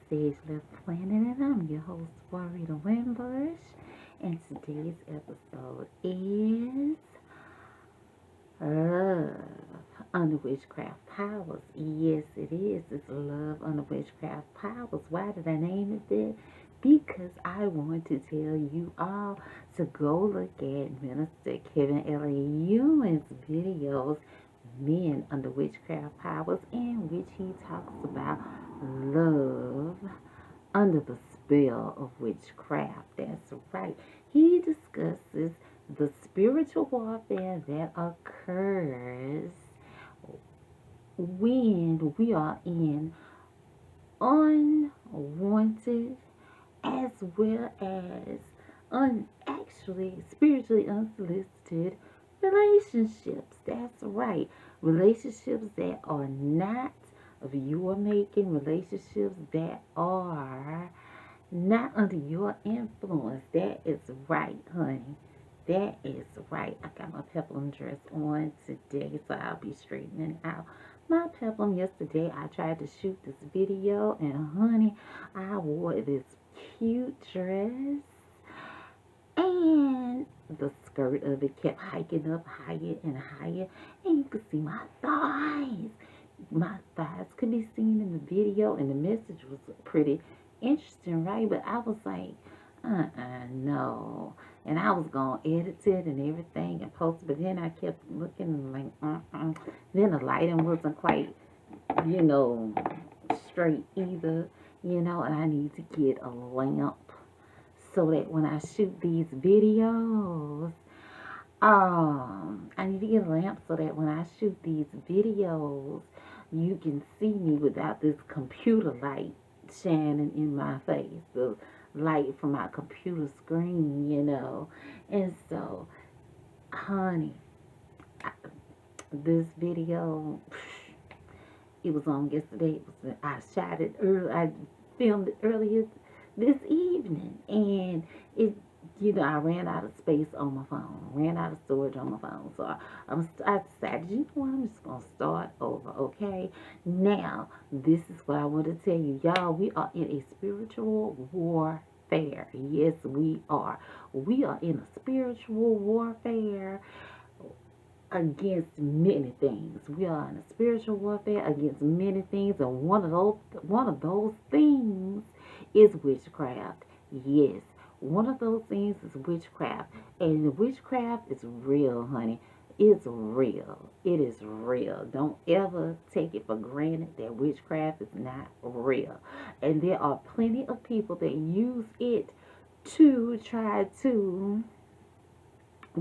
Sage Left Planet, and I'm your host, Warita Wimbush. And today's episode is Love Under Witchcraft Powers. Yes, it is. It's Love Under Witchcraft Powers. Why did I name it that? Because I want to tell you all to go look at Minister Kevin L.A. Ewing's videos, Men Under Witchcraft Powers, in which he talks about love under the spell of witchcraft. That's right. He discusses the spiritual warfare that occurs when we are in unwanted as well as actually spiritually unsolicited relationships. That's right. Relationships that are not of your making, relationships that are not under your influence. That is right, honey. That is right. I got my peplum dress on today, so I'll be straightening out my peplum. Yesterday, I tried to shoot this video, and honey, I wore this cute dress, and the skirt of it kept hiking up higher and higher, and you could see my thighs. My thighs could be seen in the video, and the message was pretty interesting, right? But I was like, no. And I was going to edit it and everything and post it, but then I kept looking and like, Then the lighting wasn't quite, straight either, and I need to get a lamp so that when I shoot these videos, I need to get a lamp so that when I shoot these videos, you can see me without this computer light shining in my face, the light from my computer screen. And so, honey, this video, it was on yesterday. I shot it early. I filmed it earlier this evening, and I ran out of space on my phone, ran out of storage on my phone. So I decided, I'm just going to start over, okay? Now, this is what I want to tell you. Y'all, we are in a spiritual warfare. Yes, we are. We are in a spiritual warfare against many things. We are in a spiritual warfare against many things, and one of those things is witchcraft. Yes, one of those things is witchcraft. And witchcraft is real, honey. It's real. It is real. Don't ever take it for granted that witchcraft is not real. And there are plenty of people that use it to try to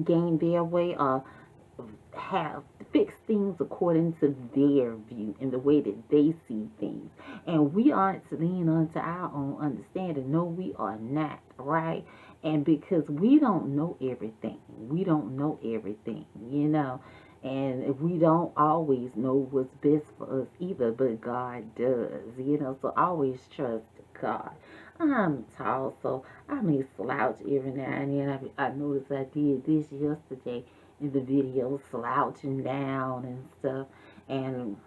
gain their way or have fix things according to their view and the way that they see things. And we aren't to lean onto our own understanding. No, we are not, right? And because we don't know everything, and we don't always know what's best for us either, but God does, so always trust God. I'm tall, so I may slouch every now and then. I noticed I did this yesterday in the video, slouching down and stuff. And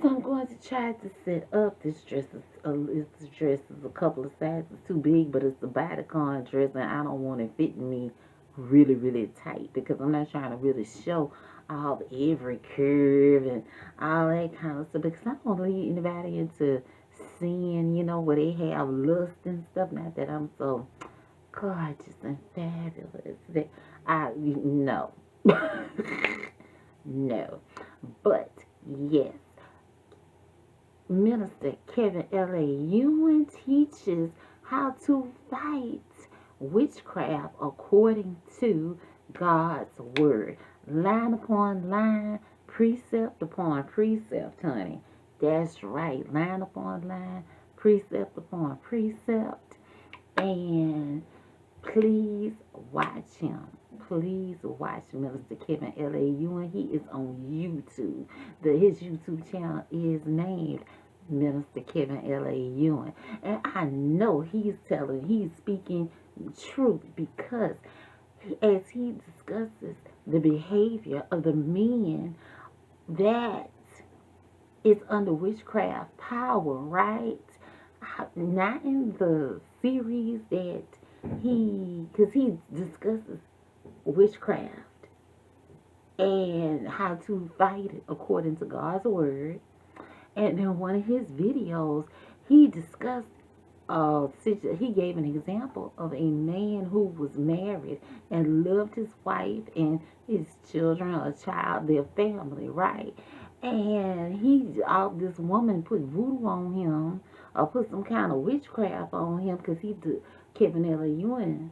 so I'm going to try to set up this dress. This dress is a couple of sizes too big, but it's a bodycon dress, and I don't want it fitting me really, really tight because I'm not trying to really show all every curve and all that kind of stuff, because I don't want to lead anybody into seeing, where they have lust and stuff. Not that I'm so gorgeous and fabulous that no. No. But yes, Minister Kevin L.A. Ewing teaches how to fight witchcraft according to God's word. Line upon line, precept upon precept, honey. That's right. Line upon line, precept upon precept. And please watch him. Please watch Minister Kevin L.A. Ewing. He is on YouTube. His YouTube channel is named Minister Kevin L.A. Ewing. And I know he's speaking truth, because as he discusses the behavior of the men that It's under witchcraft power, right? Not in the series that because he discusses witchcraft and how to fight it according to God's word. And in one of his videos, he discussed he gave an example of a man who was married and loved his wife and his children, a child, their family, right? And this woman put voodoo on him or put some kind of witchcraft on him because Kevin L.A. Ewing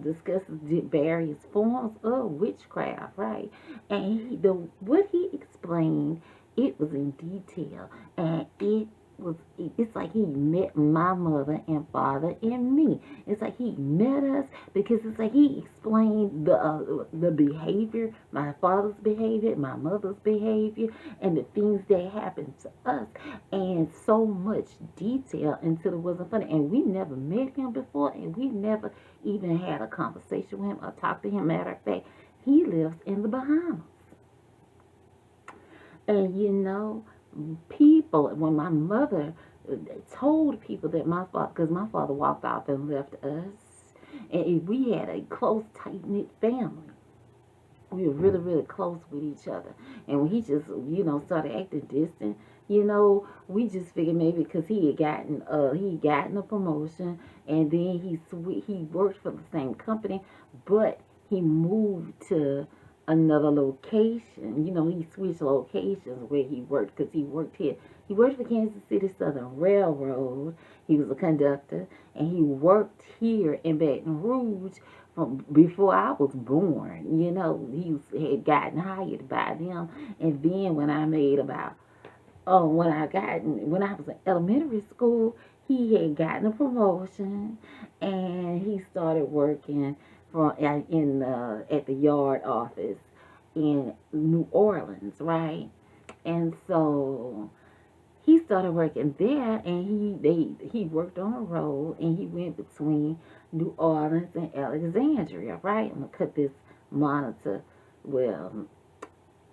discusses the various forms of witchcraft, right? And what he explained, it was in detail, and it's like he met my mother and father and me. It's like he met us because it's like he explained the behavior, my father's behavior, my mother's behavior, and the things that happened to us, and so much detail until it wasn't funny. And we never met him before, and we never even had a conversation with him or talked to him. Matter of fact, he lives in the Bahamas. And people, when my mother told people that because my father walked off and left us, and we had a close, tight-knit family. We were really, really close with each other. And when he just, started acting distant, we just figured maybe because he had gotten a promotion, and then he worked for the same company, but he moved to another location. He switched locations where he worked because he worked here. He worked for Kansas City Southern Railroad. He was a conductor, and he worked here in Baton Rouge from before I was born. He had gotten hired by them, and then when I made about when I was in elementary school, he had gotten a promotion, and he started working at the yard office in New Orleans, right? And so he started working there, and he worked on a road, and he went between New Orleans and Alexandria, right? I'm gonna cut this monitor, well,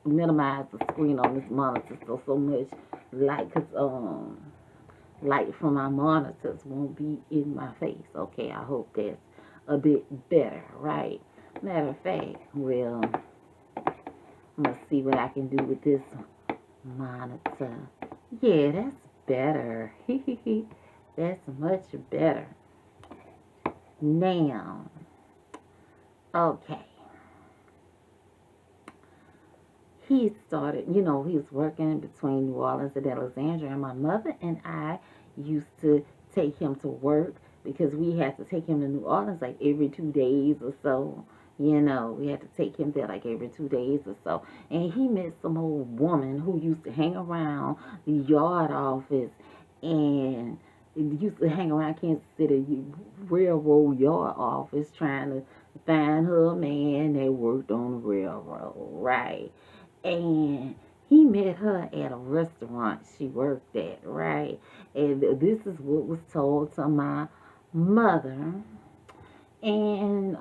minimize the screen on this monitor so much light from my monitors won't be in my face. Okay, I hope that's a bit better, right? Matter of fact, well, I'm gonna see what I can do with this monitor. Yeah, that's better. That's much better. Now, okay. He started, he was working between New Orleans and Alexandria, and my mother and I used to take him to work because we had to take him to New Orleans like every 2 days or so. We had to take him there like every 2 days or so. And he met some old woman who used to hang around the yard office and used to hang around Kansas City Railroad yard office trying to find her a man that worked on the railroad, right? And he met her at a restaurant she worked at, right? And this is what was told to my mother. And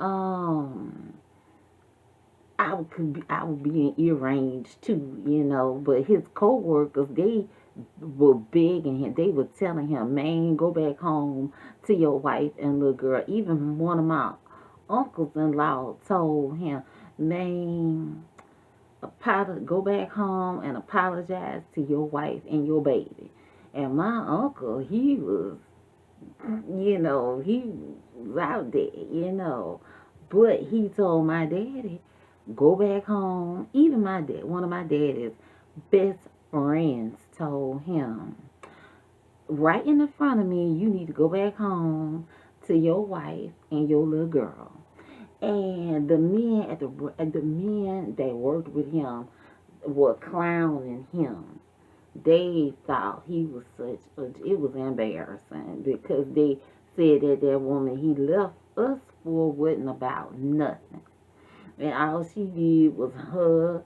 I would be in earrange too, but his co-workers, they were begging him. They were telling him, man, go back home to your wife and little girl. Even one of my uncles-in-law told him, man, go back home and apologize to your wife and your baby. And my uncle, he was out there, but he told my daddy, go back home. Even one of my daddy's best friends told him, right in the front of me, you need to go back home to your wife and your little girl. And the men that worked with him were clowning him. They thought he was it was embarrassing because they said that woman he left us for wasn't about nothing. And all she did was hung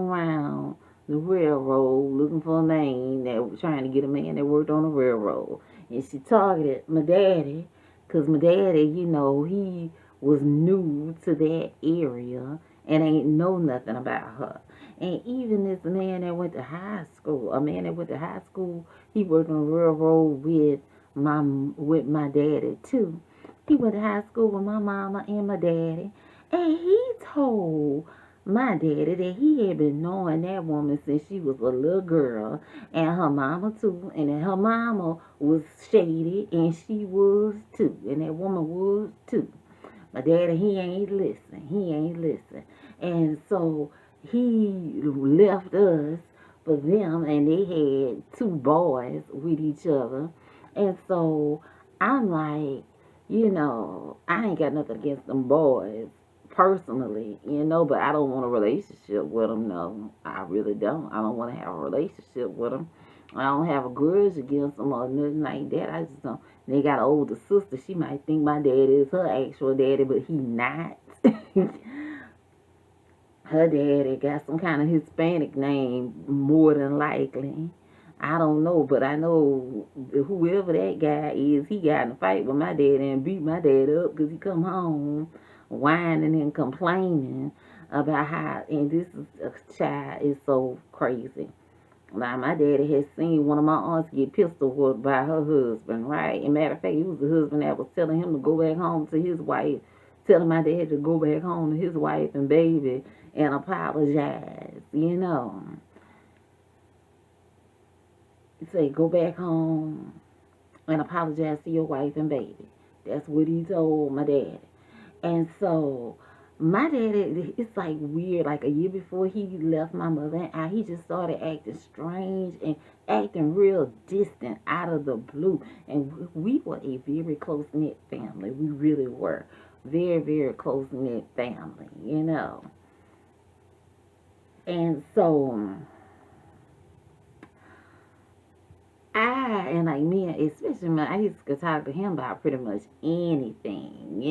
around the railroad looking for a man that was trying to get a man that worked on the railroad. And she targeted my daddy because my daddy, he was new to that area and ain't know nothing about her. And even this man that went to high school, a man that went to high school, he worked on the railroad with my daddy too. He went to high school with my mama and my daddy. And he told my daddy that he had been knowing that woman since she was a little girl, and her mama too, and that her mama was shady and she was too, and that woman was too. My daddy, he ain't listen. He ain't listen. And so he left us for them, and they had two boys with each other. And so I'm like, I ain't got nothing against them boys personally, but I don't want a relationship with them. No, I really don't. I don't want to have a relationship with them. I don't have a grudge against them or nothing like that. I just don't. They got an older sister. She might think my daddy is her actual daddy, but he not. Her daddy got some kind of Hispanic name, more than likely. I don't know, but I know whoever that guy is, he got in a fight with my dad and beat my dad up because he come home whining and complaining about how, and this is a child is so crazy. Now, my daddy had seen one of my aunts get pistol whipped by her husband, right? And matter of fact, it was the husband that was telling him to go back home to his wife, telling my dad to go back home to his wife and baby and apologize. Say, go back home and apologize to your wife and baby. That's what he told my daddy. And so my daddy, it's like weird. Like a year before he left my mother and he just started acting strange and acting real distant out of the blue. And we were a very close-knit family. We really were. Very, very close-knit family. And so and like me, especially I used to talk to him about pretty much anything.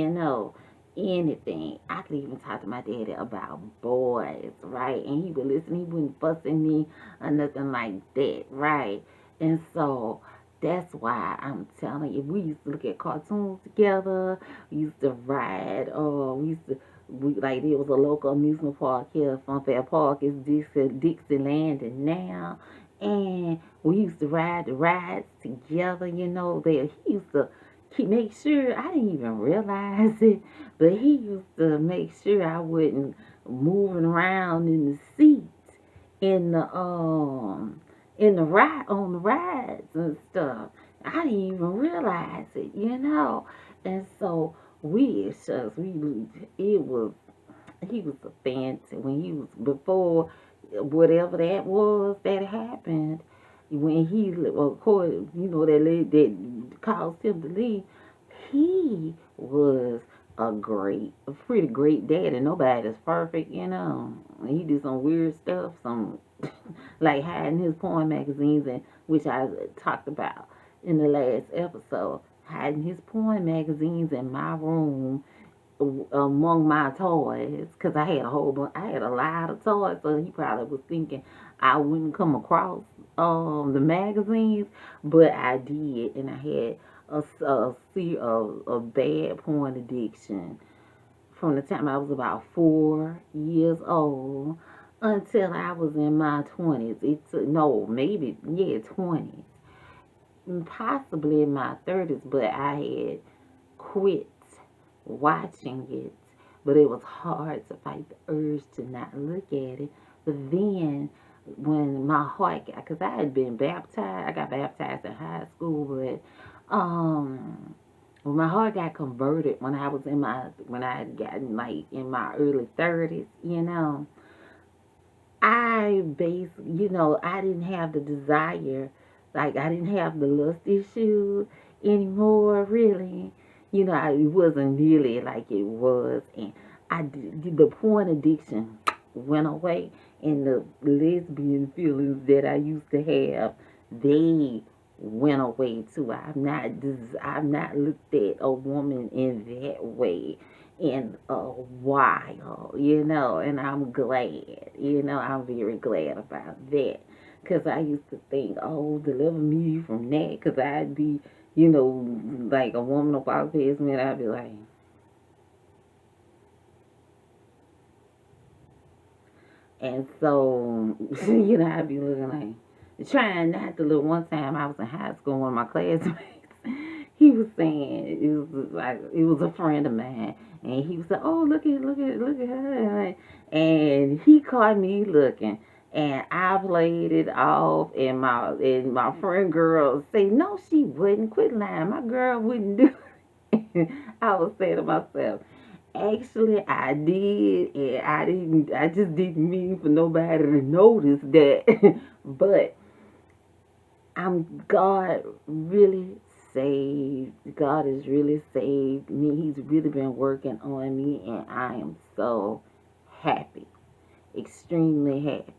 Anything. I could even talk to my daddy about boys, right? And he would listen. He wouldn't fuss at me or nothing like that, right? And so that's why I'm telling you, we used to look at cartoons together. We used to ride. Like there was a local amusement park here. Funfair Park is Dixieland, and now. And we used to ride the rides together. He used to make sure, I didn't even realize it, but he used to make sure I wasn't moving around in the seats in the ride on the rides and stuff. I didn't even realize it. And so he was a fancy when he was before whatever that was that happened. When he, of course, that lady that caused him to leave, he was a pretty great dad, and nobody's perfect. He did some weird stuff, some like hiding his porn magazines, and which I talked about in the last episode, hiding his porn magazines in my room among my toys, because I had I had a lot of toys, so he probably was thinking I wouldn't come across the magazines, but I did, and I had a bad porn addiction from the time I was about 4 years old until I was in my 20s. No, maybe, yeah, 20s, possibly in my 30s, but I had quit watching it, but it was hard to fight the urge to not look at it. But then when my heart got, because I had been baptized, I got baptized in high school, but when my heart got converted when I had gotten like in my early 30s, I basically, I didn't have the desire, like I didn't have the lust issue anymore, really. It wasn't nearly like it was, and the porn addiction went away, and the lesbian feelings that I used to have, they went away too. I've not looked at a woman in that way in a while, and I'm glad, I'm very glad about that. Because I used to think, oh, deliver me from that, because I'd be, like a woman will walk past me and I'd be And so, you know, I'd be looking like, trying not to look. One time I was in high school, one of my classmates, he was saying, it was like, it was a friend of mine. And he was like, oh, look at her. And he caught me looking. And I played it off, and my friend girl say, no, she wouldn't. Quit lying. My girl wouldn't do it. I was saying to myself, actually, I did, and I didn't. I just didn't mean for nobody to notice that. But God really saved. God has really saved me. He's really been working on me, and I am so happy, extremely happy.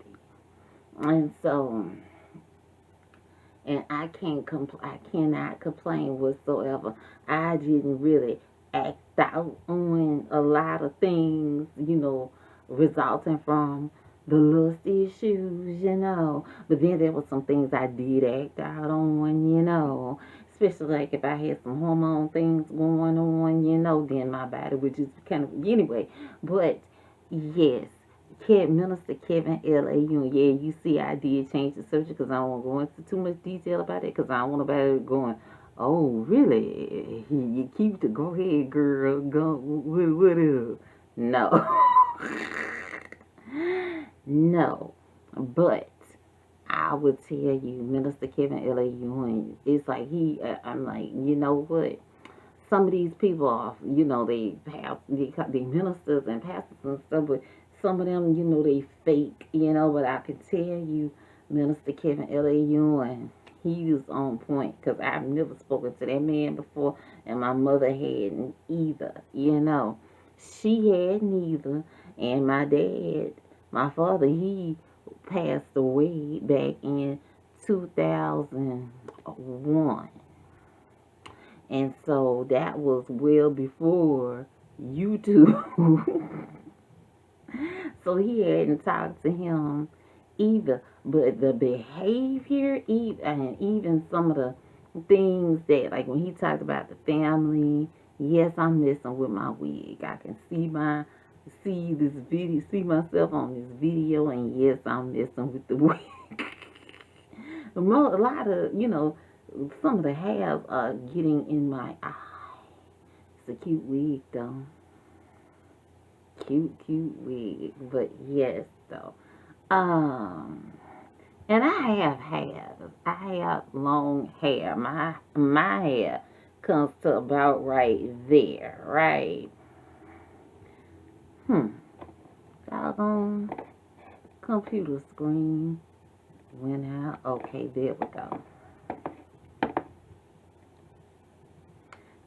And so, and I cannot complain whatsoever. I didn't really act out on a lot of things, resulting from the lust issues, But then there were some things I did act out on, Especially like if I had some hormone things going on, then my body would just kind of, anyway. But yes, Minister Kevin L.A. Ewing. Yeah, you see, I did change the subject because I don't want to go into too much detail about it because I don't want nobody going, oh, really? You keep to go ahead, girl. Go, what up? No. No. But I would tell you, Minister Kevin L.A. Ewing, it's like I'm like, you know what? Some of these people are, they ministers and pastors and stuff, but some of them, they fake, but I can tell you, Minister Kevin L.A. Ewing, he was on point, because I've never spoken to that man before, and my mother hadn't either, She had neither, and my father, he passed away back in 2001. And so that was well before YouTube. So he hadn't talked to him either. But the behavior, and even some of the things that, like when he talked about the family, yes, I'm messing with my wig. I can see this video, see myself on this video, and yes, I'm messing with the wig. A lot of, some of the hairs are getting in my eye. It's a cute wig, though. Cute wig. But yes, though. And I have hair. I have long hair. My hair comes to about right there, right? Doggone computer screen went out. Okay, there we go.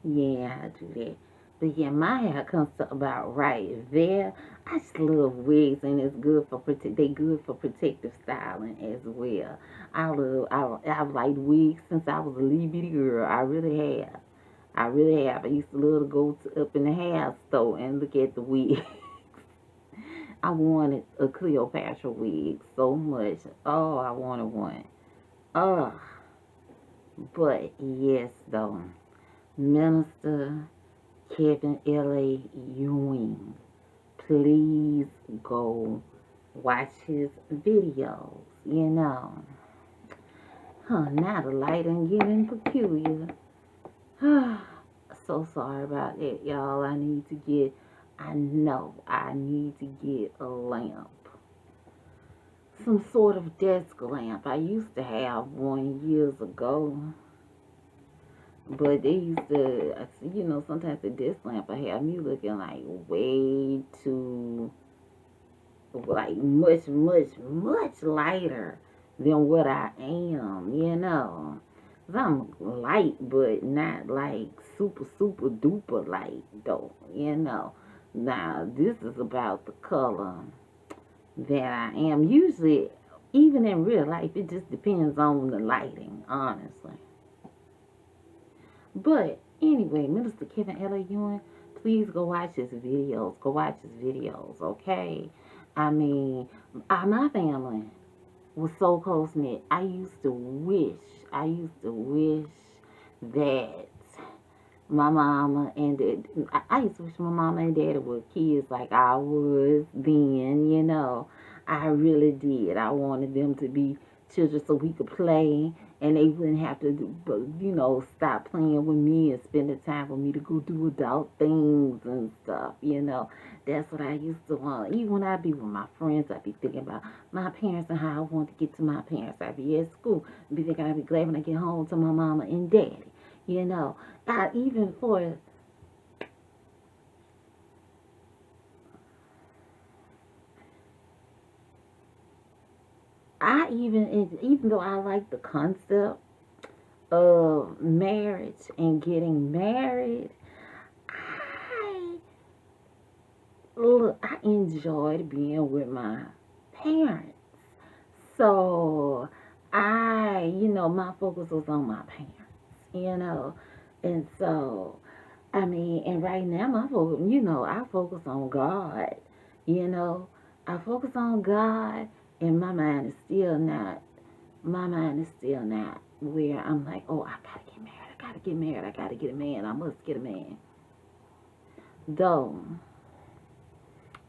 Yeah, I do that. But yeah, my hair comes to about right there. I just love wigs, and it's good for they good for protective styling as well. I've liked wigs since I was a little bitty girl. I really have. I really have. I used to love to go up in the hair store and look at the wigs. I wanted a Cleopatra wig so much. Oh, I wanted one. Oh, but yes, though. Minister Kevin L.A. Ewing, please go watch his videos, Now the lighting getting peculiar. So sorry about that, y'all. I know I need to get a lamp. Some sort of desk lamp. I used to have one years ago. But they used to, sometimes the desk lamp I have me looking like way too, like much, much, much lighter than what I am, 'Cause I'm light, but not like super, super duper light, though, Now, this is about the color that I am. Usually, even in real life, it just depends on the lighting, honestly. But anyway, Minister Kevin L.A. Ewing, please go watch his videos. Go watch his videos, okay? I mean, my family was so close knit. I used to wish that my mama and I used to wish my mama and daddy were kids like I was then, I really did. I wanted them to be children so we could play and they wouldn't have to, stop playing with me and spend the time with me to go do adult things and stuff, That's what I used to want. Even when I be with my friends, I be thinking about my parents and how I want to get to my parents. I be at school, be thinking I'd be glad when I get home to my mama and daddy, I even for even though I like the concept of marriage and getting married, I I enjoyed being with my parents. So my focus was on my parents, and so and right now my focus, I focus on God, you know, I focus on God, and my mind is still not where I'm like, oh, I gotta get married, I gotta get married, I gotta get a man, I must get a man. Though,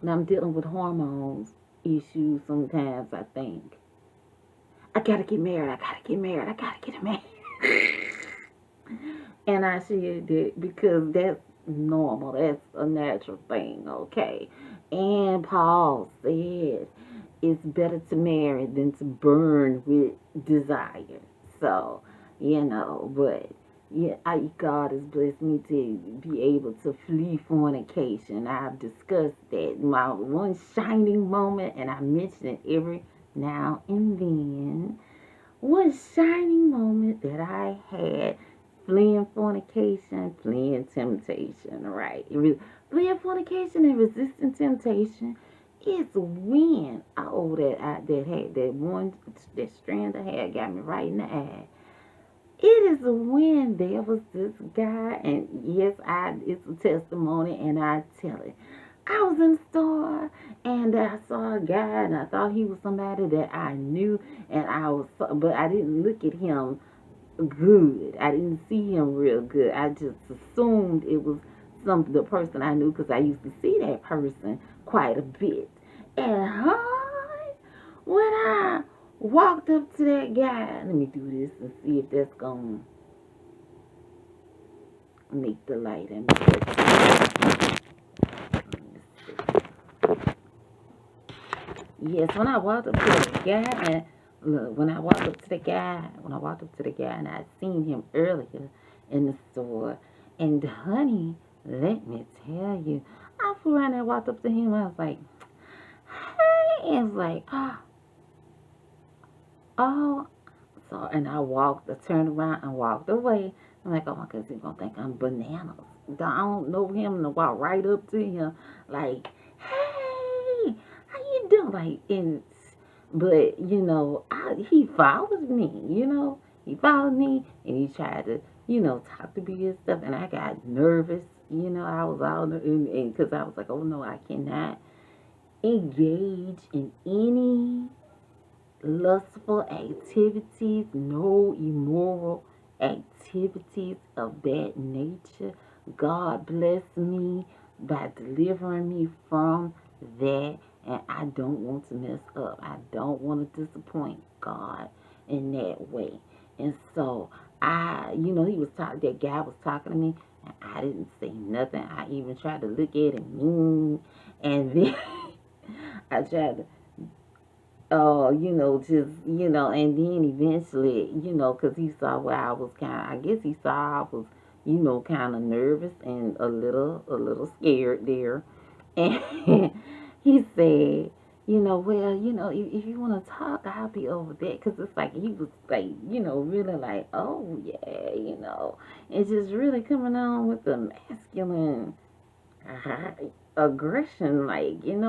when I'm dealing with hormones issues sometimes, I think, I gotta get married, I gotta get married, I gotta get a man. And I shared it because that's normal, that's a natural thing, okay? And Paul said, it's better to marry than to burn with desire. So, but yeah, God has blessed me to be able to flee fornication. I've discussed that. My one shining moment, and I mention it every now and then, one shining moment that I had fleeing fornication, fleeing temptation, right? Fleeing fornication and resisting temptation is when that strand of hair got me right in the eye. It is when there was this guy, and yes, it's a testimony, and I tell it. I was in the store, and I saw a guy, and I thought he was somebody that I knew, but I didn't look at him good. I didn't see him real good. I just assumed it was the person I knew because I used to see that person quite a bit. And when I walked up to that guy, let me do this and see if that's gonna make the light. Yes, when I walked up to the guy, and look, when I walked up to the guy, and I'd seen him earlier in the store, and honey, let me tell you, I flew around and walked up to him. I was like, hey, and was like, oh, so, and I turned around and walked away. I'm like, oh my goodness, he's gonna think I'm bananas. I don't know him, and walk right up to him, like, hey, how you doing? But he followed me. He followed me, and he tried to, talk to me and stuff, and I got nervous. I was out, and because I was like, oh no, I cannot engage in any lustful activities, no immoral activities of that nature. God bless me by delivering me from that, and I don't want to mess up. I don't want to disappoint God in that way. And so that guy was talking to me, and I didn't say nothing. I even tried to look at him mean, and then I tried to and then eventually, because he saw where I was I guess he saw I was, kind of nervous and a little scared there. And he said, well, if you want to talk, I'll be over there. Because it's like, he was like, really like, oh, yeah, it's just really coming on with the masculine aggression, like, and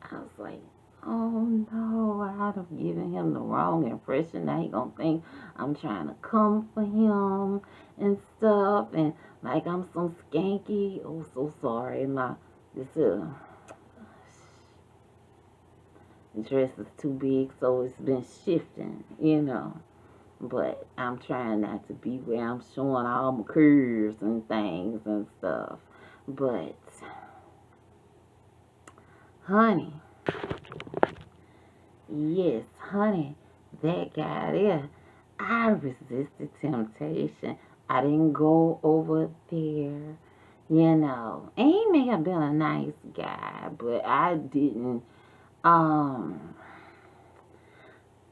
I was like, oh no, I'd have given him the wrong impression. Now he gonna think I'm trying to come for him and stuff, and like I'm some skanky. Oh, so sorry, this dress is too big, so it's been shifting. But I'm trying not to be where I'm showing all my curves and things and stuff. But honey, yes, honey, that guy there, I resisted temptation. I didn't go over there, you know. And he may have been a nice guy, but um,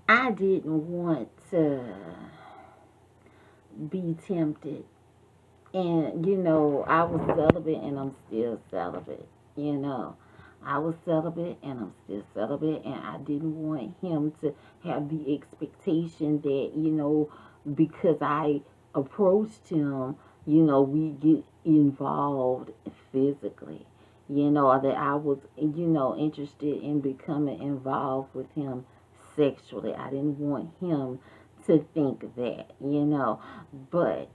I didn't want to be tempted. And, you know, I was celibate and I'm still celibate, you know. I was celibate and I'm still celibate, and I didn't want him to have the expectation that, you know, because I approached him, you know, we get involved physically, you know, or that I was, you know, interested in becoming involved with him sexually. I didn't want him to think that, you know, but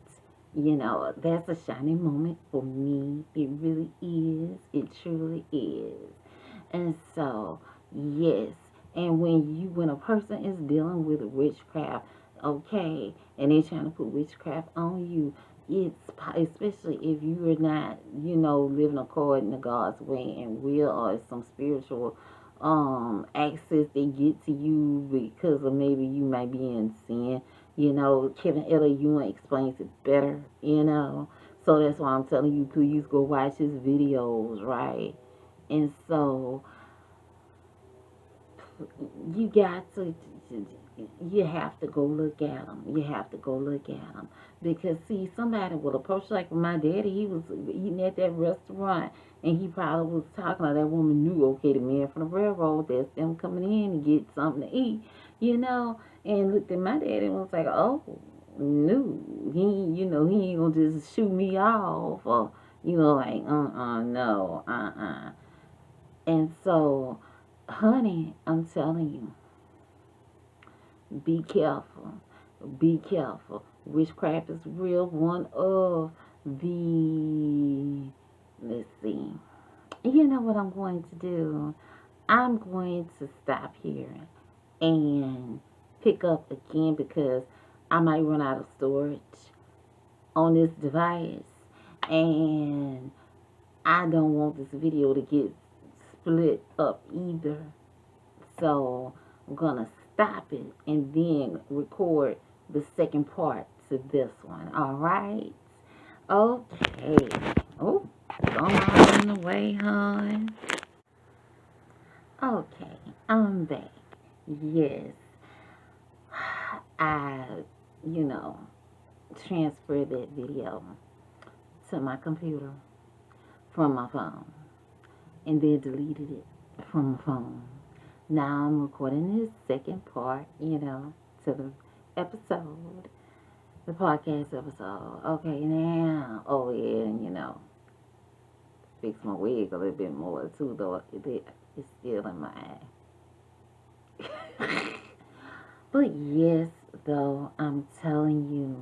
you know, that's a shining moment for me. It really is. It truly is. And so, yes. And when a person is dealing with witchcraft, okay, and they're trying to put witchcraft on you, especially if you are not, you know, living according to God's way and will, or some spiritual access they get to you because of maybe you might be in sin. You know, Kevin L.A. Ewing explains it better, you know. So that's why I'm telling you, please go watch his videos, right? And so you got to, you have to go look at them. You have to go look at them. Because, see, somebody will approach, like my daddy, he was eating at that restaurant, and he probably was talking to that woman, knew, okay, the man from the railroad, that's them coming in to get something to eat, you know, and looked at my daddy and was like, oh, no, you know, he ain't gonna just shoot me off, or, you know, like, no, And so, honey, I'm telling you, be careful. Be careful. Witchcraft is real. One of the, let's see. You know what I'm going to do? I'm going to stop here and pick up again because I might run out of storage on this device. And I don't want this video to get split up either. So I'm gonna stop it and then record the second part to this one. All right. Okay. Oh, don't mind in the way, hon. Okay, I'm back. Yes, I, you know, transferred that video to my computer from my phone and then deleted it from my phone. Now I'm recording this second part, you know, to the episode, the podcast episode. Okay, now, oh yeah, and you know, fix my wig a little bit more too, though it's still in my eye. But yes, though, I'm telling you,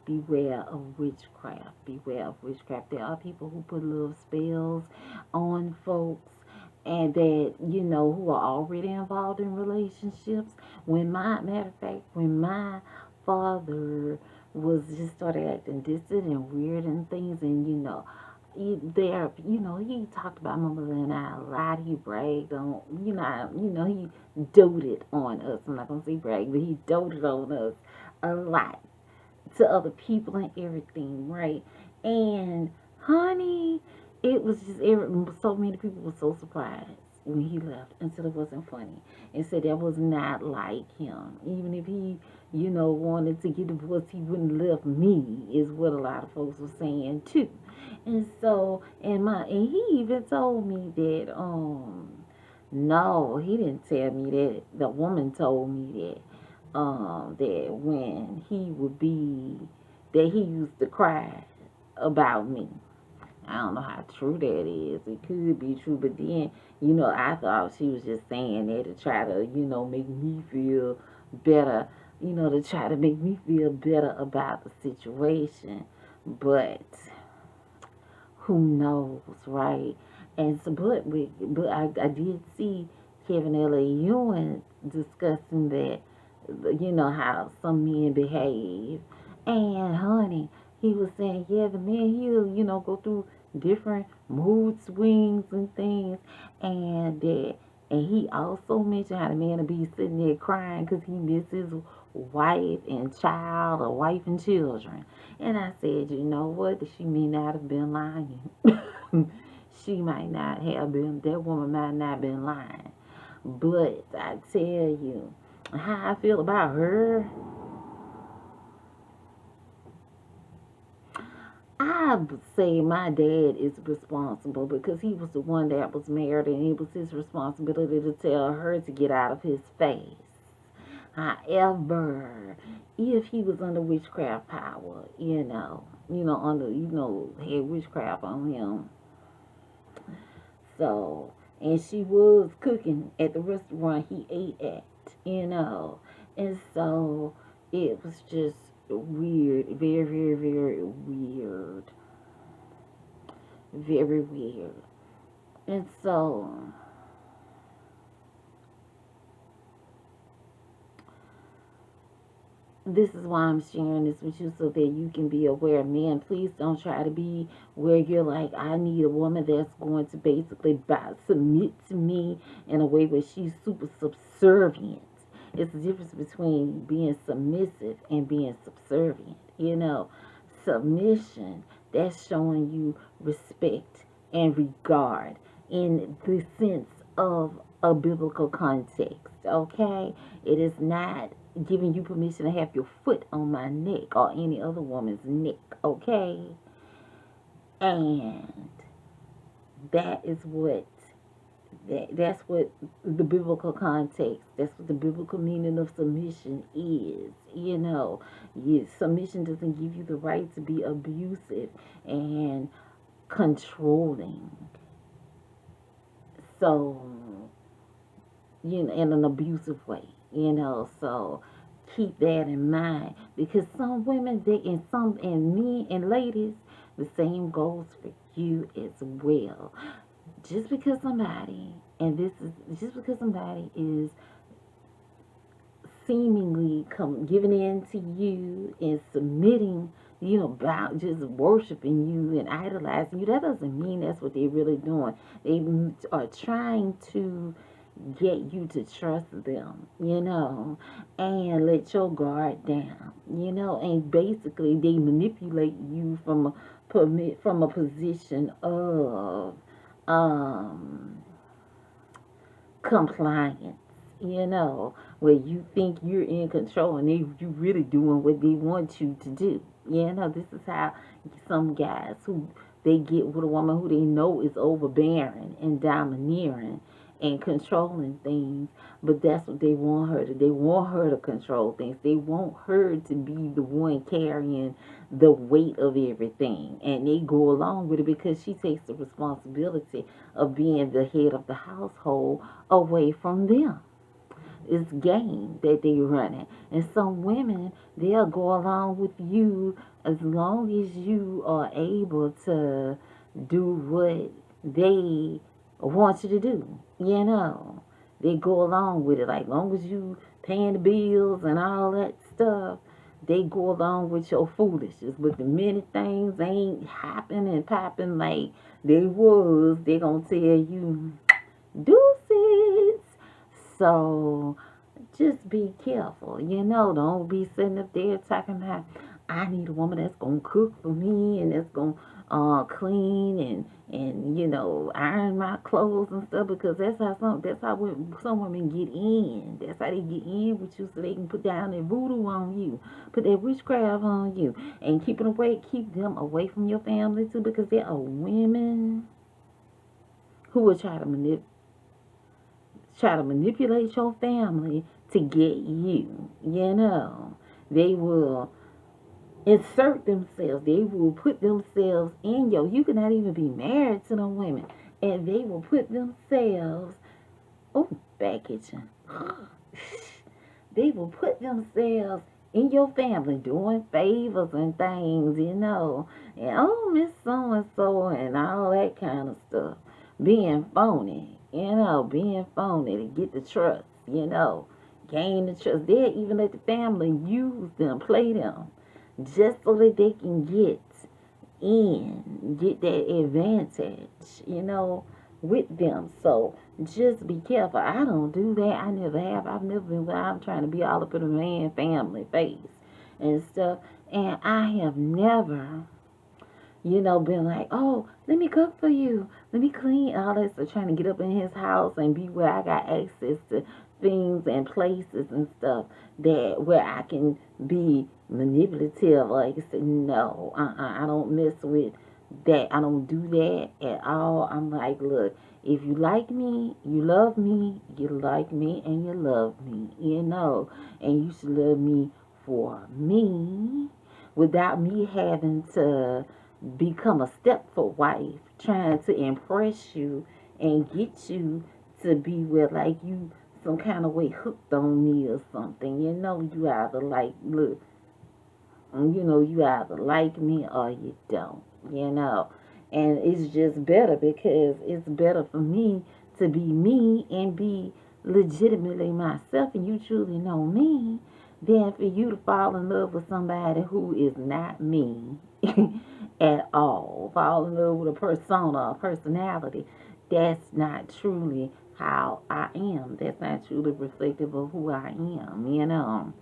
beware of witchcraft. Beware of witchcraft. There are people who put little spells on folks and that, you know, who are already involved in relationships. Matter of fact, when my father was just started acting distant and weird and things, and he talked about my mother and I a lot. He bragged on, he doted on us. I'm not gonna say brag, but he doted on us a lot to other people and everything, right? And honey, it was just so many people were so surprised when he left until it wasn't funny and said that was not like him. Even if he, wanted to get divorced, he wouldn't left me, is what a lot of folks were saying too. And so, and he even told me that, no, he didn't tell me that. The woman told me that when he would be, that he used to cry about me. I don't know how true that is. It could be true, but then, I thought she was just saying that to try to, make me feel better, to try to make me feel better about the situation. But who knows, right? And so, but I did see Kevin L.A. Ewing discussing that, how some men behave. And honey, he was saying, yeah, the men, he'll, go through different mood swings and things, and that. And he also mentioned how the man will be sitting there crying because he misses wife and child or wife and children. And I said, you know what? She may not have been lying. She might not have been, that woman might not have been lying. But I tell you, how I feel about her, I would say my dad is responsible because he was the one that was married and it was his responsibility to tell her to get out of his face. However, if he was under witchcraft power, under, had witchcraft on him, so, and she was cooking at the restaurant he ate at, and so it was just weird, very, very, very weird, very weird, and so this is why I'm sharing this with you so that you can be aware. Man, please don't try to be where you're like, I need a woman that's going to basically submit to me in a way where she's super subservient. It's the difference between being submissive and being subservient. Submission, that's showing you respect and regard in the sense of a biblical context, okay? It is not giving you permission to have your foot on my neck or any other woman's neck, okay? And that is what that's what the biblical context, that's what the biblical meaning of submission is. Submission doesn't give you the right to be abusive and controlling. So, in an abusive way, so keep that in mind because some women, and men and ladies, the same goes for you as well. Just because somebody is seemingly giving in to you and submitting, about just worshiping you and idolizing you, that doesn't mean that's what they're really doing. They are trying to get you to trust them, and let your guard down, and basically they manipulate you from a position of compliance, where you think you're in control and you really doing what they want you to do. This is how some guys who they get with a woman who they know is overbearing and domineering and controlling things, but that's what they want her to. They want her to control things. They want her to be the one carrying the weight of everything, and they go along with it because she takes the responsibility of being the head of the household away from them. It's game that they running, and some women, they'll go along with you as long as you are able to do what they want you to do. They go along with it. Like long as you paying the bills and all that stuff, they go along with your foolishness. But the minute things ain't hopping and popping like they was, they gonna tell you deuces. So just be careful. Don't be sitting up there talking about, I need a woman that's gonna cook for me and that's gonna clean and iron my clothes and stuff, because that's how some women get in. That's how they get in with you, so they can put down their voodoo on you, put their witchcraft on you, and keep them away from your family too, because there are women who will try to manipulate your family to get you. They will insert themselves. They will put themselves in you can not even be married to them women, and they will put themselves, bad kitchen. They will put themselves in your family doing favors and things, and Miss so and so and all that kind of stuff, being phony, being phony to get the trust, gain the trust. They even let the family use them, play them, just so that they can get in, get that advantage, with them. So just be careful. I don't do that. I never have. I've never been where I'm trying to be all up in a man family face and stuff. And I have never, been like, oh, let me cook for you. Let me clean all that. So trying to get up in his house and be where I got access to things and places and stuff that where I can be manipulative. Like, no, I don't mess with that. I don't do that at all. I'm like, look, if you like me, you love me, you like me, and you love me, and you should love me for me without me having to become a stepful wife, trying to impress you and get you to be where, like, you some kind of way hooked on me or something. You either like, look, you either like me or you don't. And it's just better because it's better for me to be me and be legitimately myself and you truly know me than for you to fall in love with somebody who is not me at all. Fall in love with a persona, a personality. That's not truly how I am. That's not truly reflective of who I am.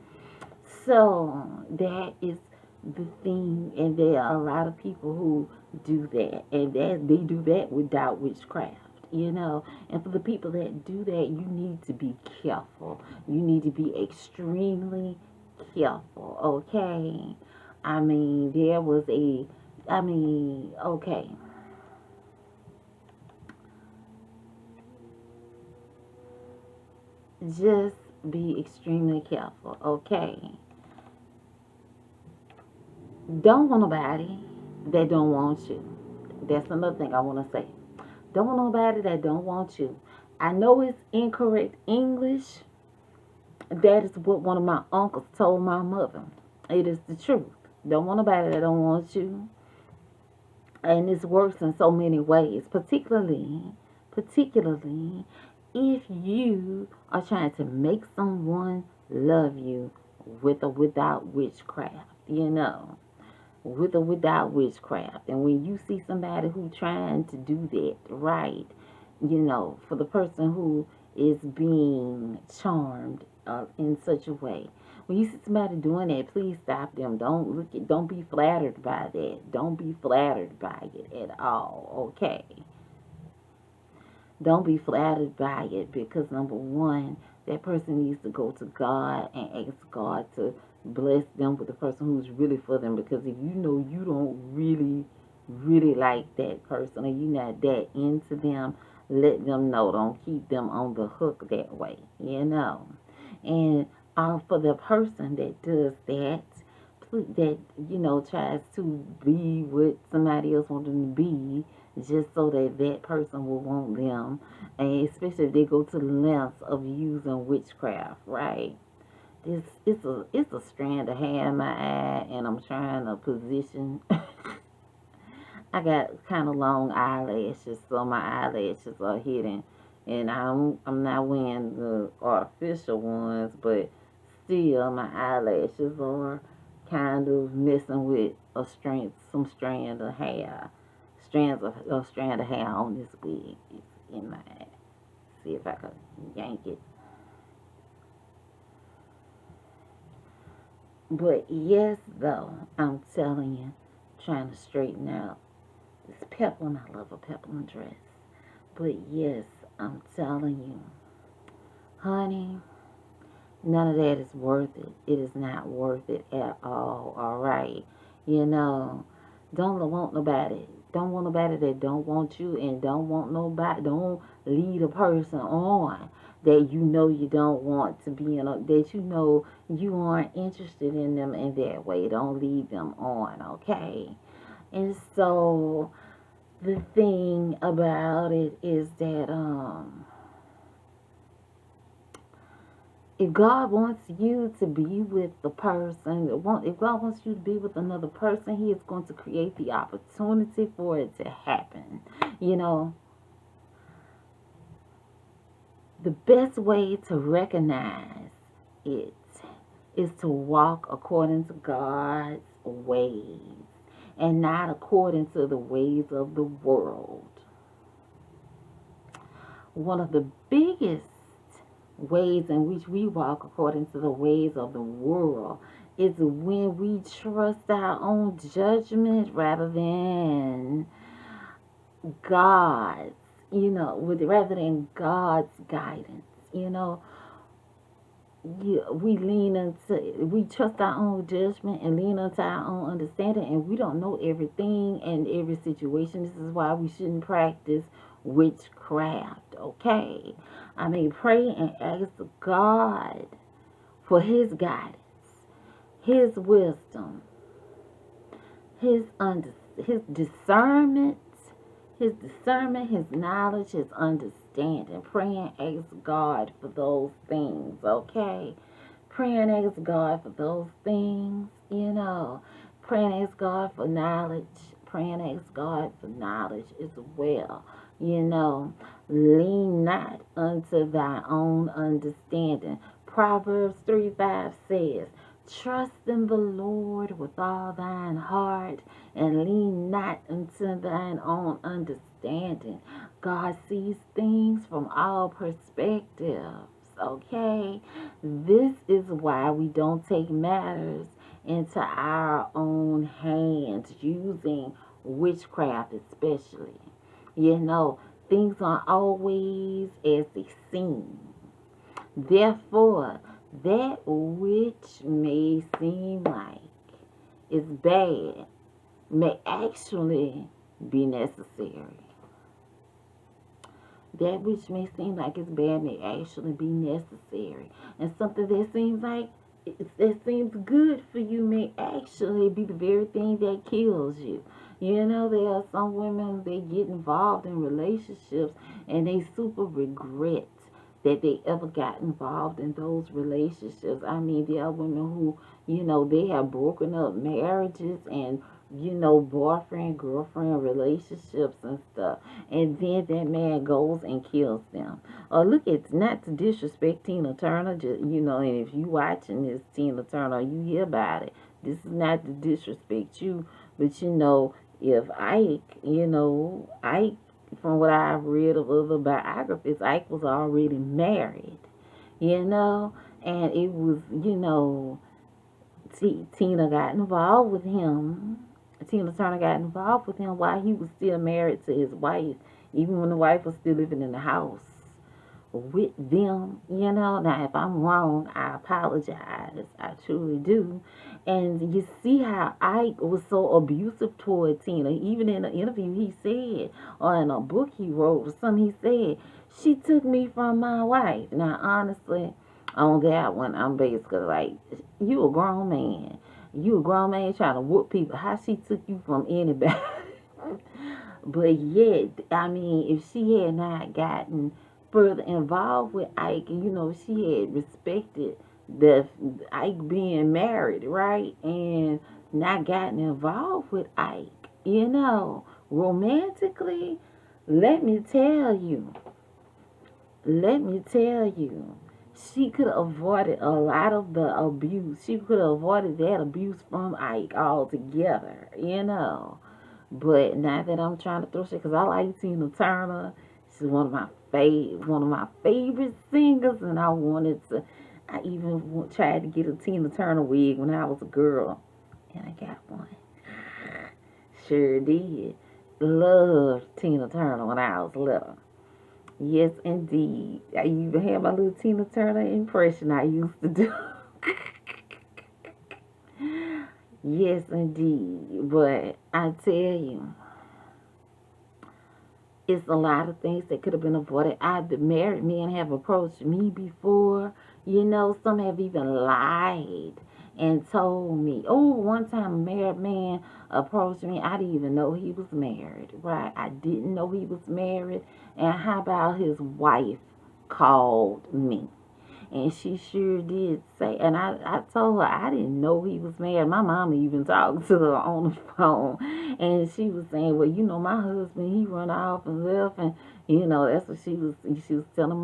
So that is the thing, and there are a lot of people who do that, and that they do that without witchcraft. And for the people that do that, you need to be careful. You need to be extremely careful, okay? Okay. Just be extremely careful, okay? Don't want nobody that don't want you. That's another thing I want to say. Don't want nobody that don't want you. I know it's incorrect English. That is what one of my uncles told my mother. It is the truth. Don't want nobody that don't want you. And this works in so many ways, particularly if you are trying to make someone love you with or without witchcraft. With or without witchcraft. And when you see somebody who trying to do that, right, for the person who is being charmed in such a way, when you see somebody doing that, please stop them. Don't be flattered by that. Don't be flattered by it at all, okay? Don't be flattered by it because, number one, that person needs to go to God and ask God to bless them with the person who's really for them. Because if you know you don't really, really like that person or you're not that into them, let them know. Don't keep them on the hook that way. And for the person that does that, tries to be what somebody else wants them to be, just so that that person will want them, and especially if they go to the lengths of using witchcraft, right? It's a strand of hair in my eye, and I'm trying to position. I got kind of long eyelashes, so my eyelashes are hidden, and I'm not wearing the artificial ones, but still my eyelashes are kind of messing with some strand of hair, a strand of hair on this wig. It's in my eye. See if I can yank it. But yes, though, I'm telling you, trying to straighten out this peplum. I love a peplum dress. But yes, I'm telling you, honey, none of that is worth it. It is not worth it at all right? Don't want nobody. Don't want nobody that don't want you, and don't lead a person on that you don't want to be that you aren't interested in them in that way. Don't lead them on, okay? And so the thing about it is that if God wants you to be with the person, if God wants you to be with another person, He is going to create the opportunity for it to happen. The best way to recognize it is to walk according to God's ways and not according to the ways of the world. One of the biggest ways in which we walk according to the ways of the world is when we trust our own judgment rather than God's, rather than God's guidance. We trust our own judgment and lean into our own understanding, and we don't know everything and every situation. This is why we shouldn't practice witchcraft, okay? Pray and ask God for his guidance, his wisdom, his discernment, his knowledge, his understanding. Pray and ask God for those things, okay? Pray and ask God for those things, Pray and ask God for knowledge. Pray and ask God for knowledge as well, Lean not unto thy own understanding. Proverbs 3:5 says, trust in the Lord with all thine heart and lean not unto thine own understanding. God sees things from all perspectives, okay? This is why we don't take matters into our own hands using witchcraft especially. Things aren't always as they seem. Therefore, that which may seem like is bad may actually be necessary. That which may seem like it's bad may actually be necessary. And something that seems good for you may actually be the very thing that kills you. There are some women, they get involved in relationships and they super regret that they ever got involved in those relationships. There are women who, they have broken up marriages and, boyfriend, girlfriend relationships and stuff. And then that man goes and kills them. Look at, not to disrespect Tina Turner, just, and if you watching this, Tina Turner, you hear about it. This is not to disrespect you, but if Ike, from what I've read of other biographies, Ike was already married, and it was, Tina got involved with him. Tina Turner got involved with him while he was still married to his wife, even when the wife was still living in the house with them, Now, if I'm wrong, I apologize. I truly do. And you see how Ike was so abusive toward Tina. Even in an interview he said, or in a book he wrote or something, he said, she took me from my wife. Now, honestly, on that one, I'm basically like, you a grown man. You a grown man trying to whoop people. How she took you from anybody? But yet, if she had not gotten further involved with Ike, she had respected the Ike being married, right? And not gotten involved with Ike, romantically, let me tell you, she could have avoided a lot of the abuse. She could have avoided that abuse from Ike altogether, But not that I'm trying to throw shit, because I like Tina Turner. She's one of my favorite singers, and I even tried to get a Tina Turner wig when I was a girl, and I got one. Sure did. Loved Tina Turner when I was little. Yes, indeed. I even had my little Tina Turner impression I used to do. Yes, indeed. But I tell you, it's a lot of things that could have been avoided. The married men have approached me before. Some have even lied and told me. One time a married man approached me. I didn't even know he was married, right? I didn't know he was married. And how about his wife called me? And she sure did say, and I told her I didn't know he was married. My mama even talked to her on the phone. And she was saying, well, my husband, he run off and left. And, that's what she was telling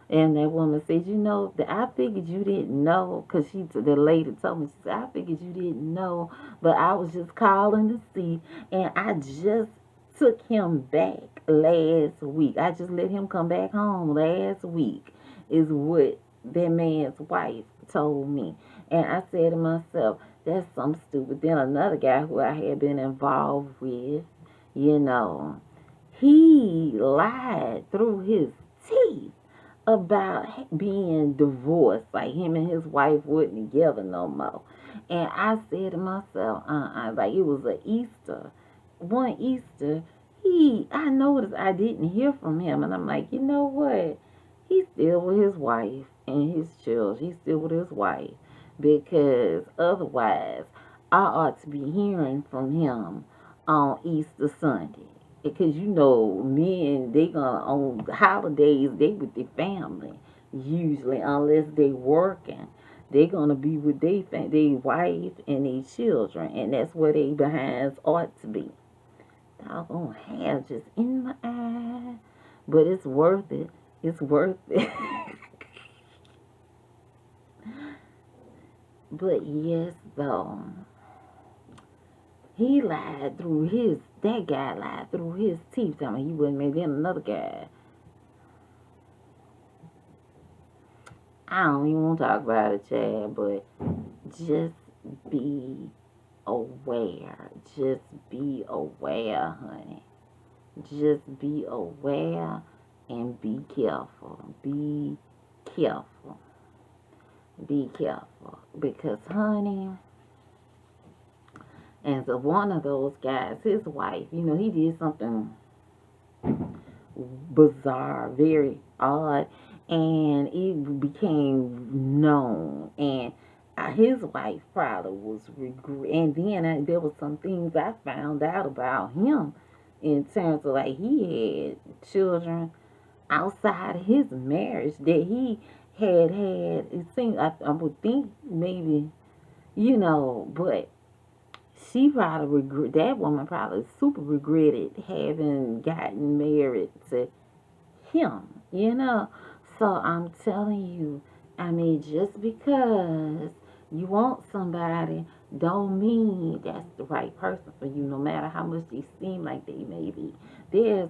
And that woman said, you know, I figured you didn't know, because the lady told me, she said, I figured you didn't know, but I was just calling to see, and I just took him back last week. I just let him come back home last week, is what that man's wife told me. And I said to myself, that's something stupid. Then another guy who I had been involved with, you know, he lied through his teeth about being divorced, like him and his wife wasn't together no more. And I said to myself, like it was a Easter. One Easter, I noticed I didn't hear from him, and I'm like, you know what? He's still with his wife and his children. He's still with his wife, because otherwise, I ought to be hearing from him on Easter Sunday. Because you know, men, they gonna, on holidays, they with their family, usually, unless they working. They gonna be with their wife and their children, and that's where they behinds ought to be. Doggone hair just in my eye. But it's worth it. It's worth it. But yes, though, that guy lied through his teeth. I mean, he wouldn't make then another guy. I don't even want to talk about it, Chad, but just be aware. Just be aware, honey. Just be aware and be careful. Be careful. Be careful. Because, honey, and so one of those guys, his wife, you know, he did something bizarre, very odd, and it became known. And his wife probably was regret. And then there was some things I found out about him in terms of like he had children outside of his marriage that he had. It seemed I would think maybe, you know, but she probably that woman probably super regretted having gotten married to him, you know. So I'm telling you, I mean, just because you want somebody don't mean that's the right person for you, no matter how much they seem like they may be. There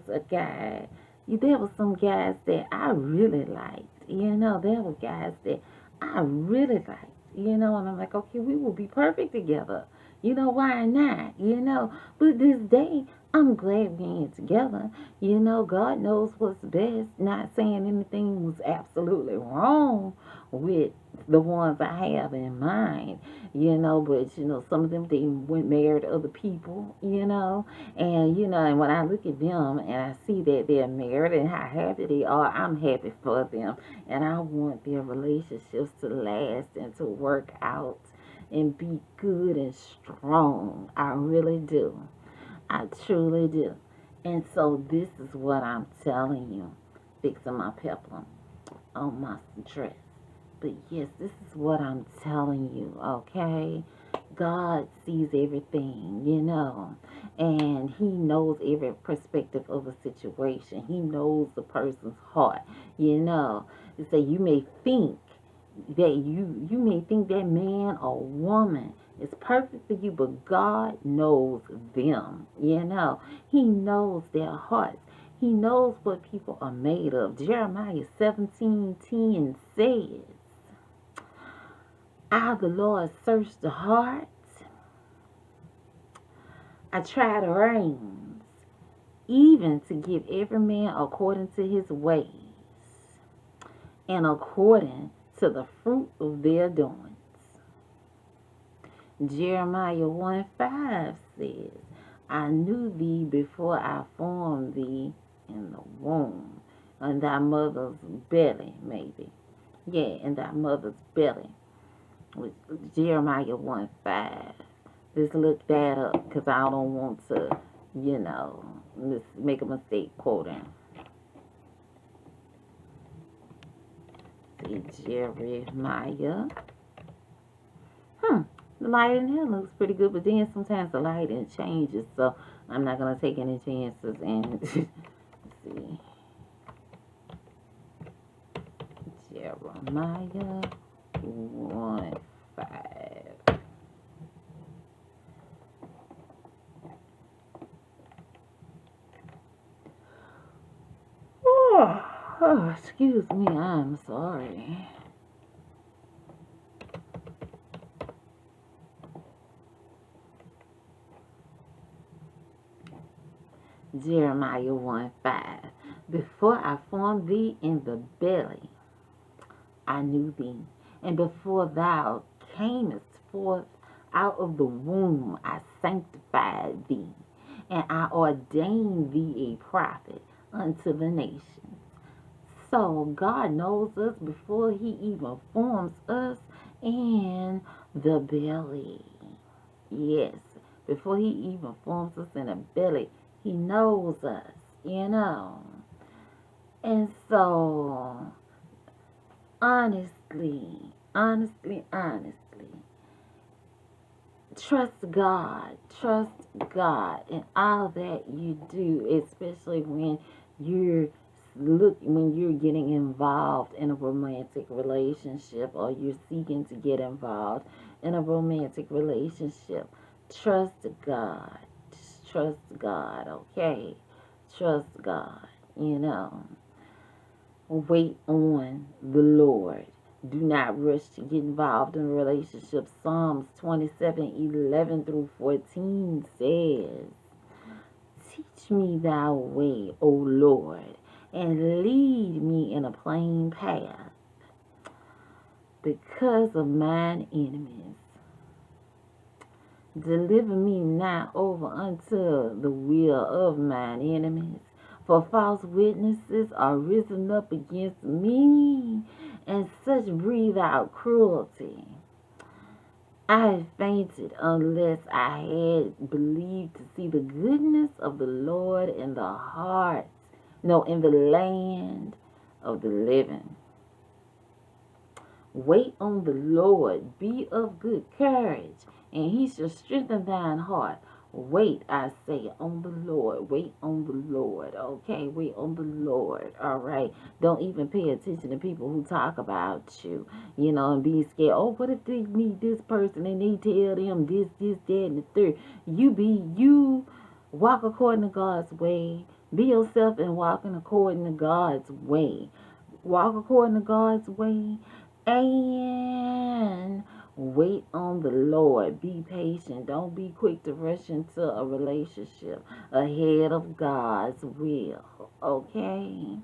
were some guys that I really liked, you know. There were guys that I really liked, you know, and I'm like, okay, we will be perfect together. You know, why not? You know, but this day, I'm glad we ain't together. You know, God knows what's best. Not saying anything was absolutely wrong with the ones I have in mind, you know, but, you know, some of them, they went married to other people, you know, and, you know, and when I look at them and I see that they're married and how happy they are, I'm happy for them, and I want their relationships to last and to work out and be good and strong. I really do. I truly do. And so this is what I'm telling you, fixing my peplum on my dress. But yes, this is what I'm telling you, okay? God sees everything, you know, and he knows every perspective of a situation. He knows the person's heart, you know. So you may think that you may think that man or woman is perfect for you, but God knows them, you know. He knows their hearts. He knows what people are made of. Jeremiah 17:10 says, I, the Lord, search the heart. I try the reins, even to give every man according to his ways and according to the fruit of their doings. Jeremiah 1:5 says, I knew thee before I formed thee in the womb, in thy mother's belly, maybe. Yeah, in thy mother's belly. Jeremiah 1:5. Just look that up, because I don't want to, you know, make a mistake quoting. See, Jeremiah. The lighting here looks pretty good, but then sometimes the lighting changes, so I'm not going to take any chances and see. Jeremiah 1:5. Oh, excuse me, I'm sorry. Jeremiah 1:5. Before I formed thee in the belly, I knew thee. And before thou camest forth out of the womb, I sanctified thee. And I ordained thee a prophet unto the nations. So God knows us before he even forms us in the belly. Yes, before he even forms us in the belly, he knows us, you know. And so, honestly, trust God in all that you do, especially when you're getting involved in a romantic relationship or you're seeking to get involved in a romantic relationship. Trust God. Trust God, okay? Trust God, you know. Wait on the Lord. Do not rush to get involved in a relationship. Psalms 27:11-14 says, teach me thy way, O Lord, and lead me in a plain path because of mine enemies. Deliver me not over unto the will of mine enemies. For false witnesses are risen up against me, and such breathe out cruelty. I fainted unless I had believed to see the goodness of the Lord in the in the land of the living. Wait on the Lord, be of good courage, and he shall strengthen thine heart. Wait, I say, on the Lord. Wait on the Lord, okay? Wait on the Lord, all right? Don't even pay attention to people who talk about you, and be scared. Oh, what if they meet this person and they tell them this, that, and the third? You walk according to God's way. Be yourself and walking according to God's way. Walk according to God's way. And wait on the Lord. Be patient. Don't be quick to rush into a relationship ahead of God's will. Okay?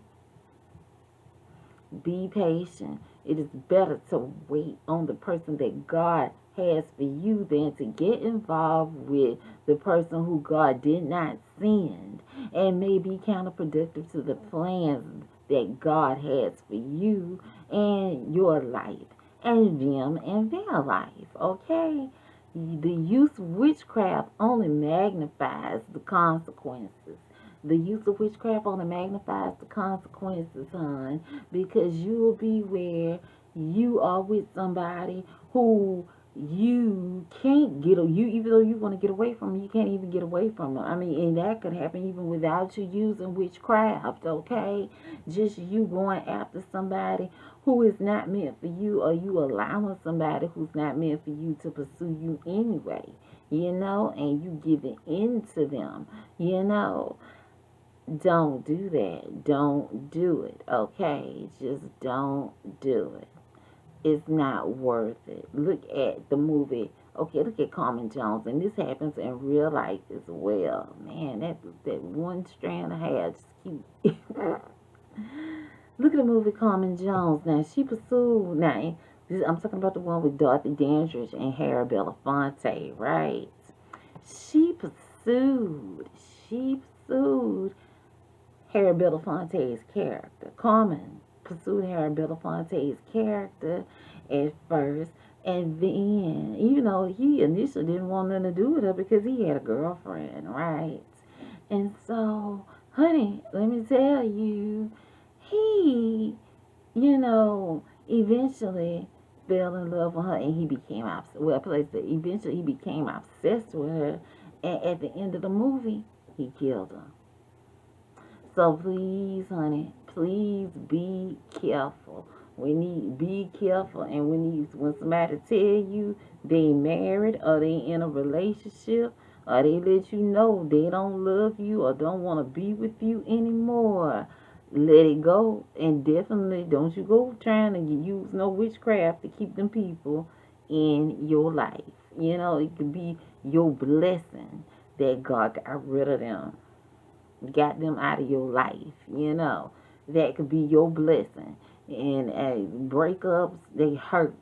Be patient. It is better to wait on the person that God has for you than to get involved with the person who God did not send and may be counterproductive to the plans that God has for you and your life and them and their life. Okay? The use of witchcraft only magnifies the consequences. The use of witchcraft only magnifies the consequences, hon, because you will be where you are with somebody who you can't even though you want to get away from them, you can't even get away from them. I mean, and that could happen even without you using witchcraft, okay? Just you going after somebody who is not meant for you, or you allowing somebody who's not meant for you to pursue you anyway, and you giving in to them, Don't do that. Don't do it, okay? Just don't do it. It's not worth it. Look at the movie. Okay, look at Carmen Jones, and this happens in real life as well. Man, that one strand of hair just keep. Look at the movie Carmen Jones. Now she pursued. I'm talking about the one with Dorothy Dandridge and Harry Belafonte, right? She pursued. She pursued Harry Belafonte's character. Carmen pursued Harry Belafonte's character at first, and then, he initially didn't want nothing to do with her because he had a girlfriend, right? And so, honey, let me tell you, he, eventually fell in love with her, and he became eventually he became obsessed with her, and at the end of the movie, he killed her. So please, honey, please be careful Be careful. And when somebody tell you they married or they in a relationship or they let you know they don't love you or don't want to be with you anymore, let it go. And definitely don't you go trying to use no witchcraft to keep them people in your life. It could be your blessing that God got rid of them, got them out of your life. That could be your blessing. And breakups, they hurt.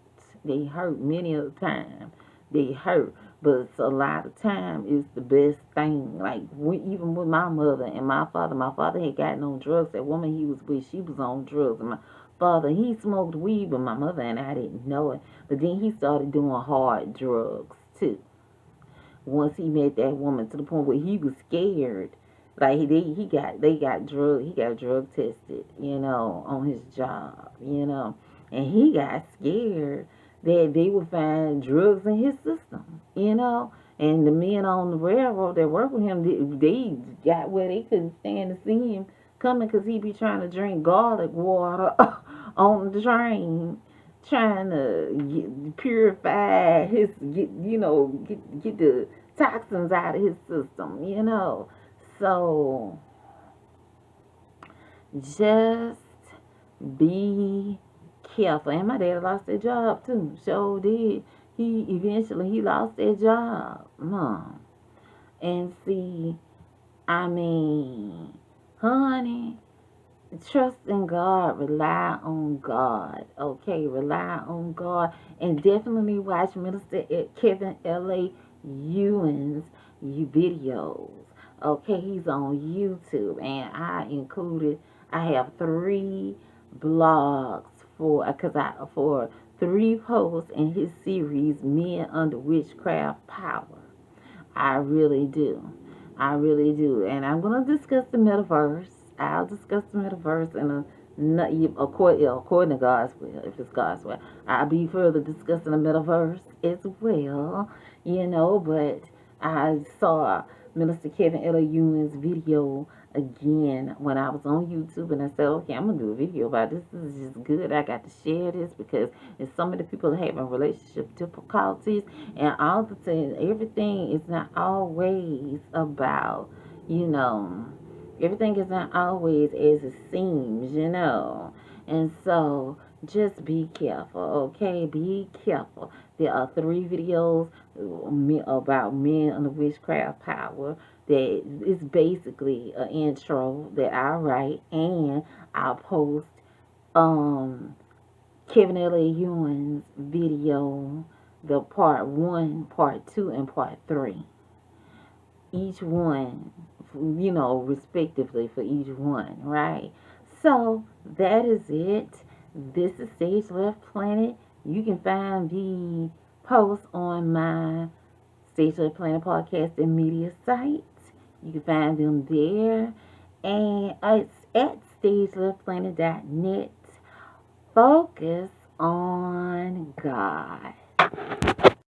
They hurt many of the time. They hurt. But it's a lot of time it's the best thing. Like even with my mother and my father had gotten on drugs. That woman he was with, she was on drugs. And my father, he smoked weed, but my mother and I didn't know it. But then he started doing hard drugs too. Once he met that woman, to the point where he was scared. Like they got drug tested, on his job, and he got scared that they would find drugs in his system. And the men on the railroad that work with him, they got where they couldn't stand to see him coming, because he be trying to drink garlic water on the train, trying to purify get the toxins out of his system. So just be careful. And my dad lost their job too. So did. He lost their job. Mom. And see, I mean, honey, trust in God, rely on God, okay? Rely on God, and definitely watch Minister Kevin L.A. Ewing's videos, okay? He's on YouTube, and I have 3 blogs for 3 posts in his series, Men Under Witchcraft Power. I really do. I really do. And I'm going to discuss the metaverse. I'll discuss the metaverse according to God's will, if it's God's will. I'll be further discussing the metaverse as well, but I saw Minister Kevin L.A. Ewing's video again when I was on YouTube, and I said, okay, I'm going to do a video about this. This is just good. I got to share this because it's some of the people having relationship difficulties, and all the things, everything is not always about, everything is not always as it seems, and so just be careful, okay? Be careful. There are 3 videos about men under witchcraft power that is basically an intro that I write, and I'll post Kevin L.A. Ewing's video, the part 1, part 2, and part 3. Each one, respectively for each one, right? So that is it. This is Stage Left Planet. You can find the posts on my Stage Left Planet podcast and media sites. You can find them there. And it's at stageleftplanet.net. Focus on God.